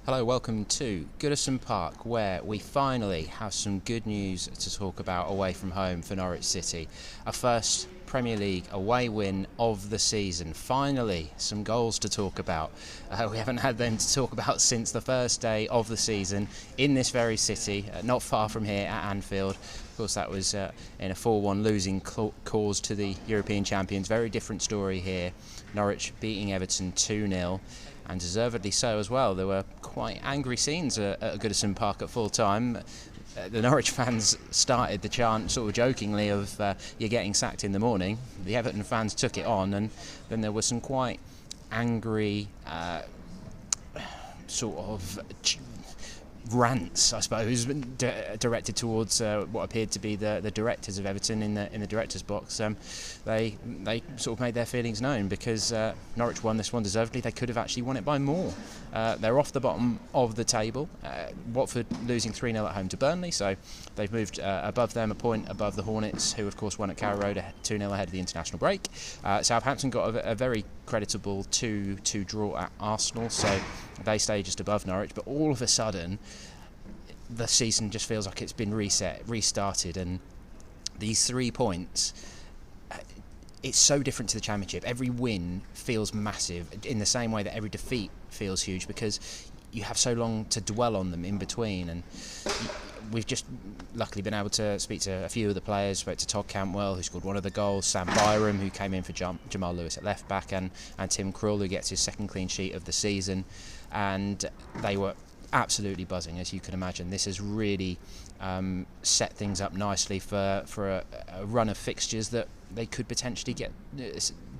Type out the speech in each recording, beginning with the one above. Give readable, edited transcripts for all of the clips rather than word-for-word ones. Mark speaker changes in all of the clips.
Speaker 1: Hello, welcome to Goodison Park, where we finally have some good news to talk about away from home for Norwich City. Our first Premier League away win of the season. Finally, some goals to talk about. We haven't had them to talk about since the first day of the season in this very city, not far from here at Anfield. Of course, that was in a 4-1 losing cause to the European champions. Very different story here. Norwich beating Everton 2-0. And deservedly so as well. There were quite angry scenes at Goodison Park at full time. The Norwich fans started the chant sort of jokingly of you're getting sacked in the morning. The Everton fans took it on, and then there was some quite angry sort of rants, I suppose, directed towards what appeared to be the directors of Everton in the directors' box. They sort of made their feelings known because Norwich won this one deservedly. They could have actually won it by more. They're off the bottom of the table. Watford losing 3-0 at home to Burnley, so they've moved above them, a point above the Hornets, who of course won at Carrow Road 2-0 ahead of the international break. Southampton got a very creditable 2-2 draw at Arsenal, so they stay just above Norwich. But all of a sudden, the season just feels like it's been restarted, and these 3 points, it's so different to the Championship. Every win feels massive in the same way that every defeat feels huge, because you have so long to dwell on them in between. And we've just luckily been able to speak to a few of the players. Spoke to Todd Cantwell, who scored one of the goals, Sam Byram, who came in for Jamal Lewis at left back, and Tim Krul, who gets his second clean sheet of the season. And they were absolutely buzzing, as you can imagine. This has really set things up nicely for a run of fixtures that they could potentially get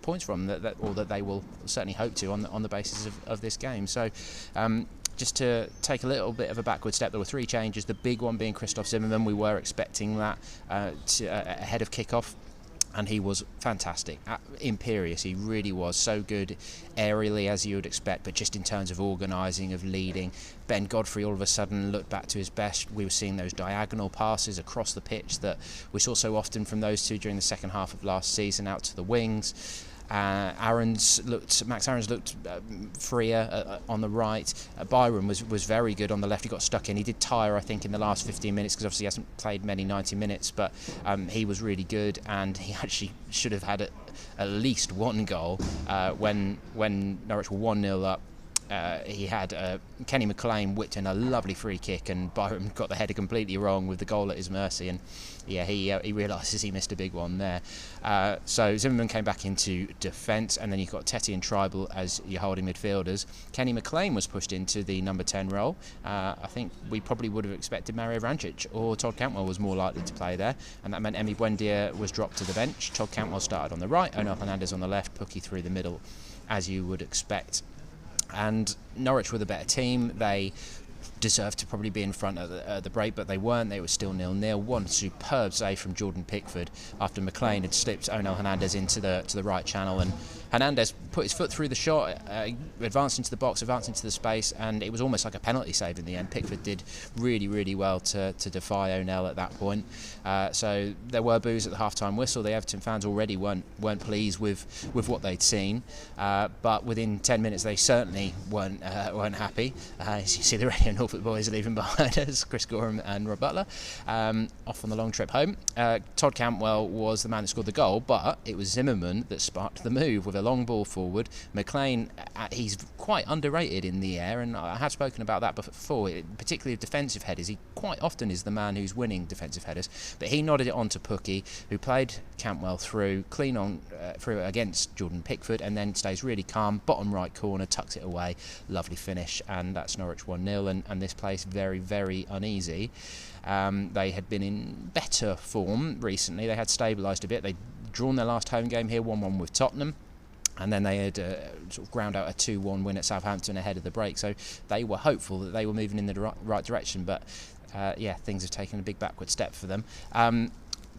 Speaker 1: points from, that they will certainly hope to on the basis of this game. So just to take a little bit of a backward step, there were 3 changes, the big one being Christoph Zimmermann. We were expecting that ahead of kickoff, and he was fantastic, imperious. He really was so good aerially, as you would expect, but just in terms of organising, of leading. Ben Godfrey all of a sudden looked back to his best. We were seeing those diagonal passes across the pitch that we saw so often from those two during the second half of last season, out to the wings. Max Aarons looked freer on the right. Byram was very good on the left. He got stuck in. He did tire, I think, in the last 15 minutes, because obviously he hasn't played many 90 minutes, but he was really good, and he actually should have had at least one goal when Norwich were 1-0 up. He had Kenny McLean whipped in a lovely free kick, and Byram got the header completely wrong with the goal at his mercy, and he realises he missed a big one there. So Zimmermann came back into defence, and then you've got Tetty and Tribal as your holding midfielders. Kenny McLean was pushed into the number 10 role. I think we probably would have expected Mario Vrancic or Todd Cantwell was more likely to play there, and that meant Emi Buendia was dropped to the bench. Todd Cantwell started on the right, Onel Hernandez on the left, Pukki through the middle, as you would expect. And Norwich were the better team. They deserved to probably be in front at the break, but they weren't. They were still 0-0. One superb save from Jordan Pickford after McLean had slipped Onel Hernandez into the right channel, and Hernandez put his foot through the shot, advanced into the box, advanced into the space, and it was almost like a penalty save in the end. Pickford did really, really well to defy Onel at that point. So there were boos at the half-time whistle. The Everton fans already weren't pleased with what they'd seen, but within 10 minutes they certainly weren't happy. As you see, the Radio Norfolk boys are leaving behind us, Chris Gorham and Rob Butler, off on the long trip home. Todd Cantwell was the man that scored the goal, but it was Zimmermann that sparked the move with a long ball forward. McLean, he's quite underrated in the air, and I have spoken about that before, particularly of defensive headers. He quite often is the man who's winning defensive headers, but he nodded it on to Pukki, who played Cantwell through clean on through against Jordan Pickford, and then stays really calm, bottom right corner, tucks it away, lovely finish, and that's Norwich 1-0, and this place very, very uneasy. They had been in better form recently. They had stabilised a bit. They'd drawn their last home game here, 1-1 with Tottenham, and then they had sort of ground out a 2-1 win at Southampton ahead of the break, so they were hopeful that they were moving in the right direction, but things have taken a big backward step for them.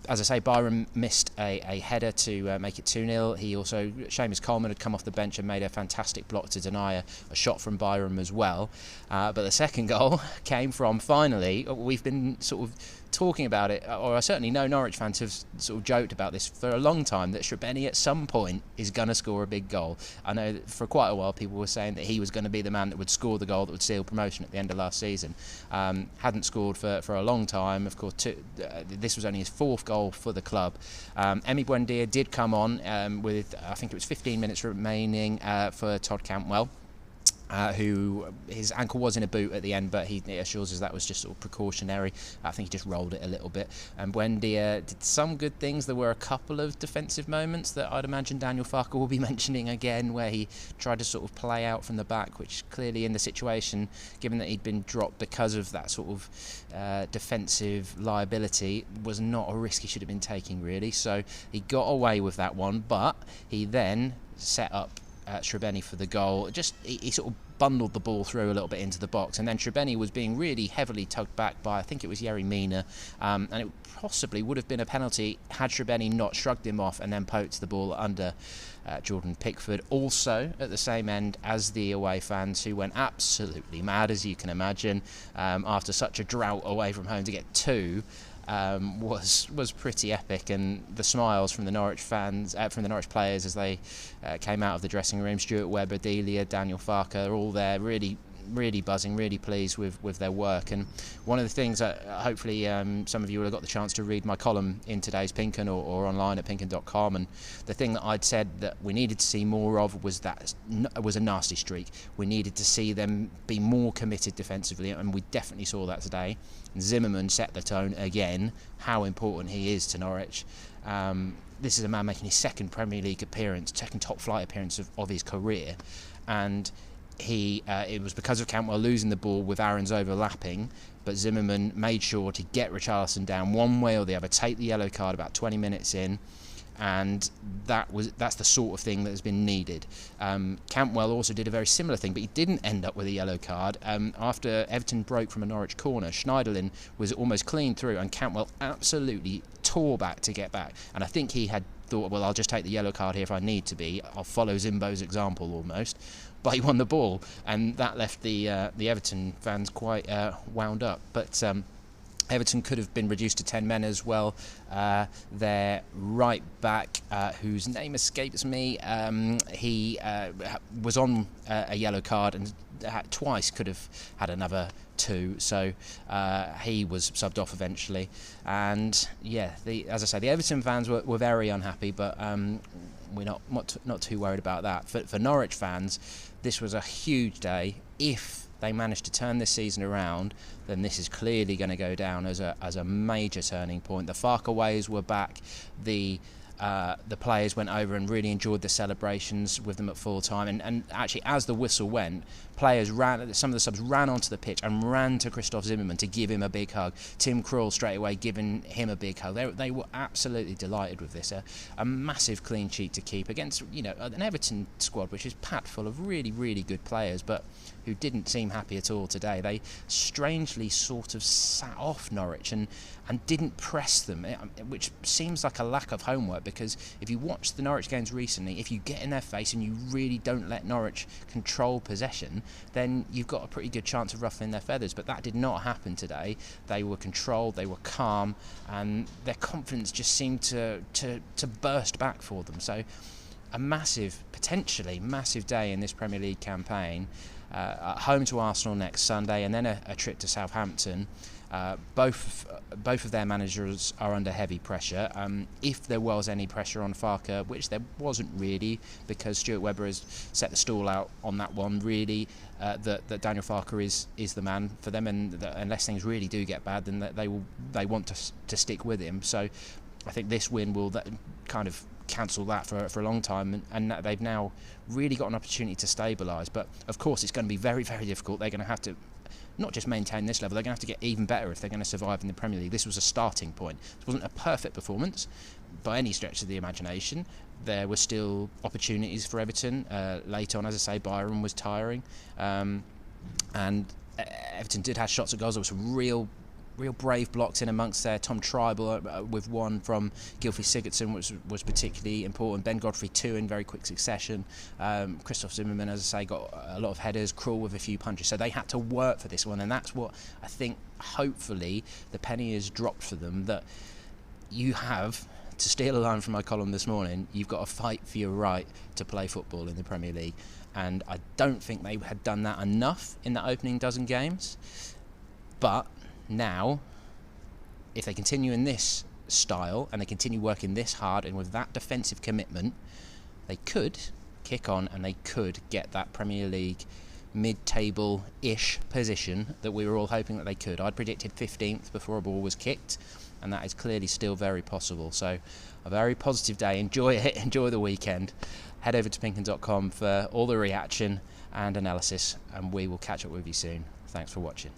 Speaker 1: As I say, Byram missed a header to make it 2-0. He also, Seamus Coleman had come off the bench and made a fantastic block to deny a shot from Byram as well. But the second goal came from, finally, we've been sort of talking about it, or I certainly know Norwich fans have sort of joked about this for a long time, that Srebeni at some point is going to score a big goal. I know that for quite a while people were saying that he was going to be the man that would score the goal that would seal promotion at the end of last season. Hadn't scored for a long time. Of course, this was only his 4th goal for the club. Emi Buendia did come on with, I think it was 15 minutes remaining for Todd Cantwell. Who his ankle was in a boot at the end, but he assures us that was just sort of precautionary. I think he just rolled it a little bit. And Buendia did some good things. There were a couple of defensive moments that I'd imagine Daniel Farke will be mentioning again, where he tried to sort of play out from the back, which clearly in the situation, given that he'd been dropped because of that sort of defensive liability, was not a risk he should have been taking really. So he got away with that one, but he then set up Srebeni for the goal. He sort of bundled the ball through a little bit into the box, and then Srebeni was being really heavily tugged back by, I think it was Yerry Mina, and it possibly would have been a penalty had Srebeni not shrugged him off and then poked the ball under Jordan Pickford. Also at the same end as the away fans, who went absolutely mad, as you can imagine, after such a drought away from home to get 2 was pretty epic, and the smiles from the Norwich fans, from the Norwich players as they came out of the dressing room. Stuart Webber, Delia, Daniel Farke are all there, really buzzing, really pleased with their work. And one of the things that hopefully some of you will have got the chance to read my column in today's Pinken or online at pinken.com, and the thing that I'd said that we needed to see more of was a nasty streak. We needed to see them be more committed defensively, and we definitely saw that today. Zimmerman set the tone again, how important he is to Norwich. This is a man making his 2nd Premier League appearance, 2nd top flight appearance of his career, and it was because of Cantwell losing the ball with Aaron's overlapping, but Zimmerman made sure to get Richarlison down one way or the other, take the yellow card about 20 minutes in, and that's the sort of thing that has been needed. Cantwell also did a very similar thing, but he didn't end up with a yellow card. After Everton broke from a Norwich corner, Schneiderlin was almost clean through, and Cantwell absolutely tore back to get back, and I think he had thought, well, I'll just take the yellow card here if I need to be, I'll follow Zimbo's example almost, but he won the ball, and that left the Everton fans quite wound up. But Everton could have been reduced to 10 men as well. Their right back, whose name escapes me, he was on a yellow card and twice could have had another 2, so he was subbed off eventually. And yeah, as I say, the Everton fans were very unhappy, but we're not too worried about that. For Norwich fans, this was a huge day. If they manage to turn this season around, then this is clearly going to go down as a major turning point. The Farke ways were back. The players went over and really enjoyed the celebrations with them at full time, and actually as the whistle went, some of the subs ran onto the pitch and ran to Christoph Zimmermann to give him a big hug. Tim Krul straight away giving him a big hug. They were absolutely delighted with this. A massive clean sheet to keep against, an Everton squad which is packed full of really, really good players, but who didn't seem happy at all today. They strangely sort of sat off Norwich and didn't press them, which seems like a lack of homework, because if you watch the Norwich games recently, if you get in their face and you really don't let Norwich control possession, then you've got a pretty good chance of ruffling their feathers. But that did not happen today. They were controlled, they were calm, and their confidence just seemed to burst back for them. So a potentially massive day in this Premier League campaign. At home to Arsenal next Sunday, and then a trip to Southampton. Both of their managers are under heavy pressure. If there was any pressure on Farke, which there wasn't really, because Stuart Webber has set the stall out on that one, really, that Daniel Farke is the man for them, and that unless things really do get bad, then they want to stick with him. So I think this win will kind of cancel that for a long time, and they've now really got an opportunity to stabilise. But of course it's going to be very, very difficult. They're going to have to not just maintain this level, they're going to have to get even better if they're going to survive in the Premier League. This was a starting point. It wasn't a perfect performance by any stretch of the imagination. There were still opportunities for Everton. Late on, as I say, Byron was tiring, and Everton did have shots at goals. There were some real real brave blocks in amongst there. Tom Tribal with one from Gylfi Sigurdsson was particularly important. Ben Godfrey, two in very quick succession. Christoph Zimmermann, as I say, got a lot of headers. Krul with a few punches. So they had to work for this one, and that's what I think hopefully the penny has dropped for them, that you have, to steal a line from my column this morning, you've got to fight for your right to play football in the Premier League. And I don't think they had done that enough in the opening dozen games. But now, if they continue in this style and they continue working this hard and with that defensive commitment, they could kick on and they could get that Premier League mid-table-ish position that we were all hoping that they could. I'd predicted 15th before a ball was kicked, and that is clearly still very possible. So a very positive day. Enjoy it. Enjoy the weekend. Head over to pinkun.com for all the reaction and analysis, and we will catch up with you soon. Thanks for watching.